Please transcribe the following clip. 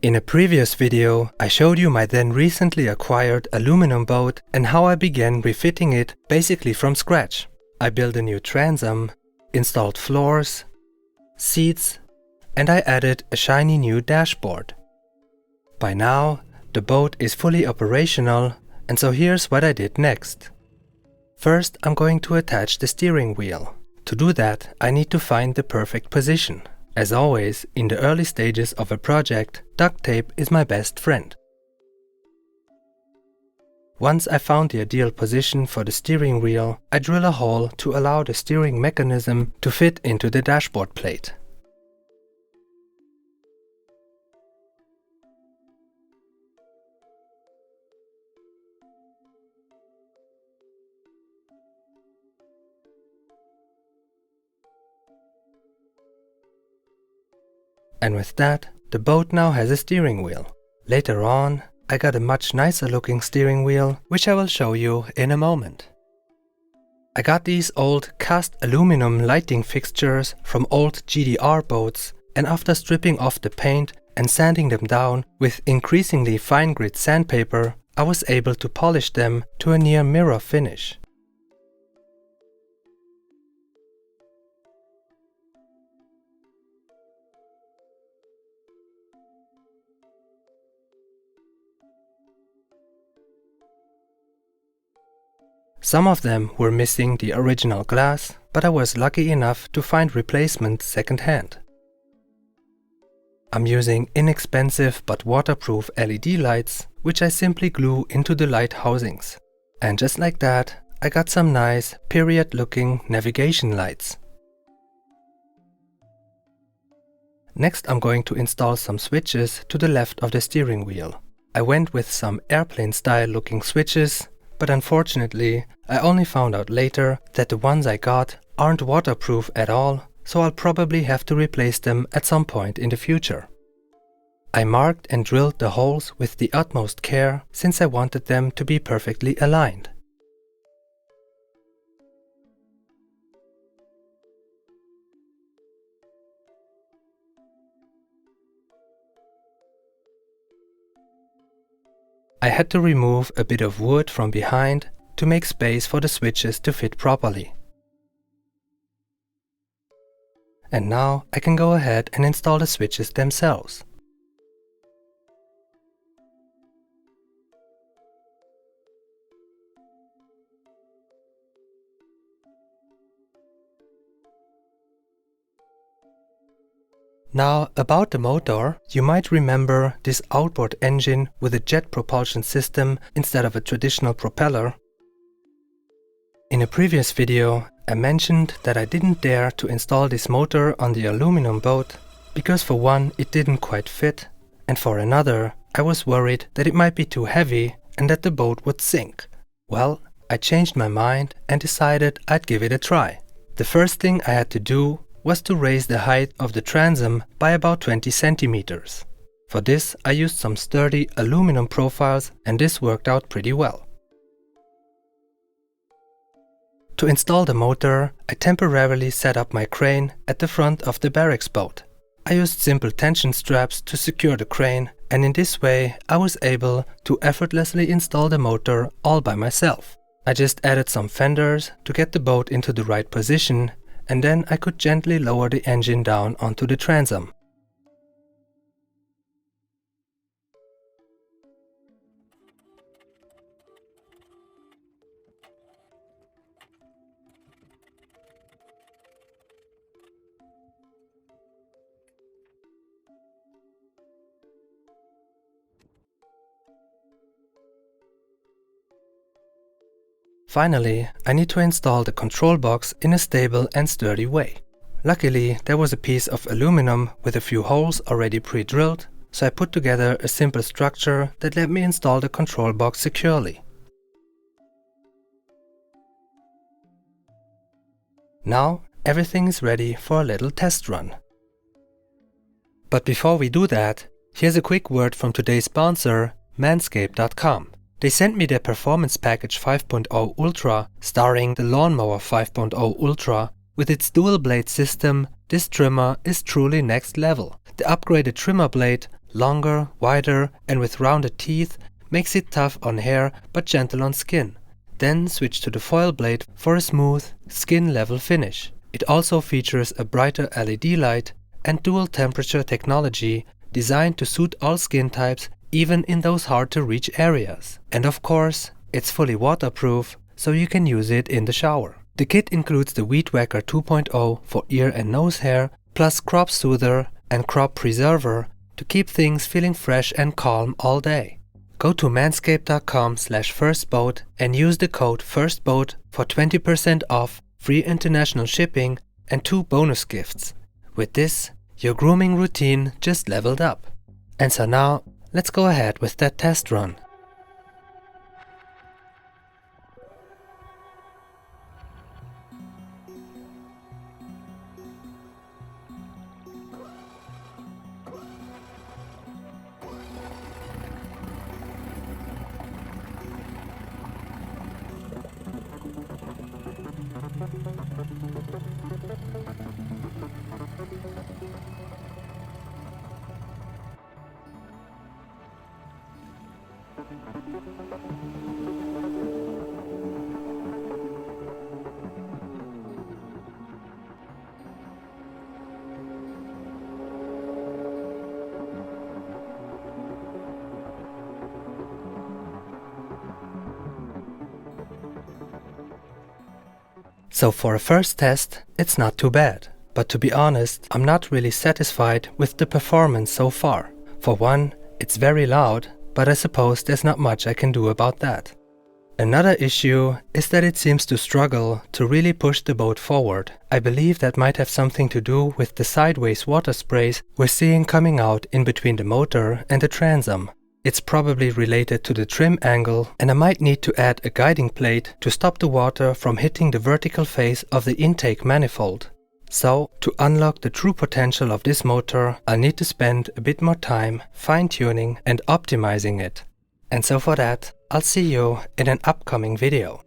In a previous video, I showed you my then recently acquired aluminum boat and how I began refitting it basically from scratch. I built a new transom, installed floors, seats, and I added a shiny new dashboard. By now, the boat is fully operational, and so here's what I did next. First, I'm going to attach the steering wheel. To do that, I need to find the perfect position. As always, in the early stages of a project, duct tape is my best friend. Once I found the ideal position for the steering wheel, I drill a hole to allow the steering mechanism to fit into the dashboard plate. And with that, the boat now has a steering wheel. Later on, I got a much nicer looking steering wheel, which I will show you in a moment. I got these old cast aluminum lighting fixtures from old GDR boats, and after stripping off the paint and sanding them down with increasingly fine grit sandpaper, I was able to polish them to a near mirror finish. Some of them were missing the original glass, but I was lucky enough to find replacements second-hand. I'm using inexpensive but waterproof LED lights, which I simply glue into the light housings. And just like that, I got some nice period-looking navigation lights. Next, I'm going to install some switches to the left of the steering wheel. I went with some airplane-style looking switches, but unfortunately, I only found out later that the ones I got aren't waterproof at all, so I'll probably have to replace them at some point in the future. I marked and drilled the holes with the utmost care since I wanted them to be perfectly aligned. I had to remove a bit of wood from behind to make space for the switches to fit properly. And now I can go ahead and install the switches themselves. Now, about the motor, you might remember this outboard engine with a jet propulsion system instead of a traditional propeller. In a previous video, I mentioned that I didn't dare to install this motor on the aluminum boat because for one, it didn't quite fit, and for another, I was worried that it might be too heavy and that the boat would sink. Well, I changed my mind and decided I'd give it a try. The first thing I had to do was to raise the height of the transom by about 20 centimeters. For this, I used some sturdy aluminum profiles, and this worked out pretty well. To install the motor, I temporarily set up my crane at the front of the barracks boat. I used simple tension straps to secure the crane, and in this way I was able to effortlessly install the motor all by myself. I just added some fenders to get the boat into the right position, and then I could gently lower the engine down onto the transom. Finally, I need to install the control box in a stable and sturdy way. Luckily, there was a piece of aluminum with a few holes already pre-drilled, so I put together a simple structure that let me install the control box securely. Now, everything is ready for a little test run. But before we do that, here's a quick word from today's sponsor, Manscaped.com. They sent me their Performance Package 5.0 Ultra, starring the Lawnmower 5.0 Ultra. With its dual blade system, this trimmer is truly next level. The upgraded trimmer blade longer, wider and with rounded teeth, makes it tough on hair but gentle on skin. Then switch to the foil blade for a smooth, skin-level finish. It also features a brighter LED light and dual temperature technology designed to suit all skin types, even in those hard-to-reach areas. And of course, it's fully waterproof, so you can use it in the shower. The kit includes the Weed Whacker 2.0 for ear and nose hair, plus Crop Soother and Crop Preserver to keep things feeling fresh and calm all day. Go to manscaped.com/firstboat and use the code FIRSTBOAT for 20% off, free international shipping and 2 bonus gifts. With this, your grooming routine just leveled up. And so now, let's go ahead with that test run. So for a first test, it's not too bad. But to be honest, I'm not really satisfied with the performance so far. For one, it's very loud, but I suppose there's not much I can do about that. Another issue is that it seems to struggle to really push the boat forward. I believe that might have something to do with the sideways water sprays we're seeing coming out in between the motor and the transom. It's probably related to the trim angle, and I might need to add a guiding plate to stop the water from hitting the vertical face of the intake manifold. So, to unlock the true potential of this motor, I'll need to spend a bit more time fine-tuning and optimizing it. And so for that, I'll see you in an upcoming video.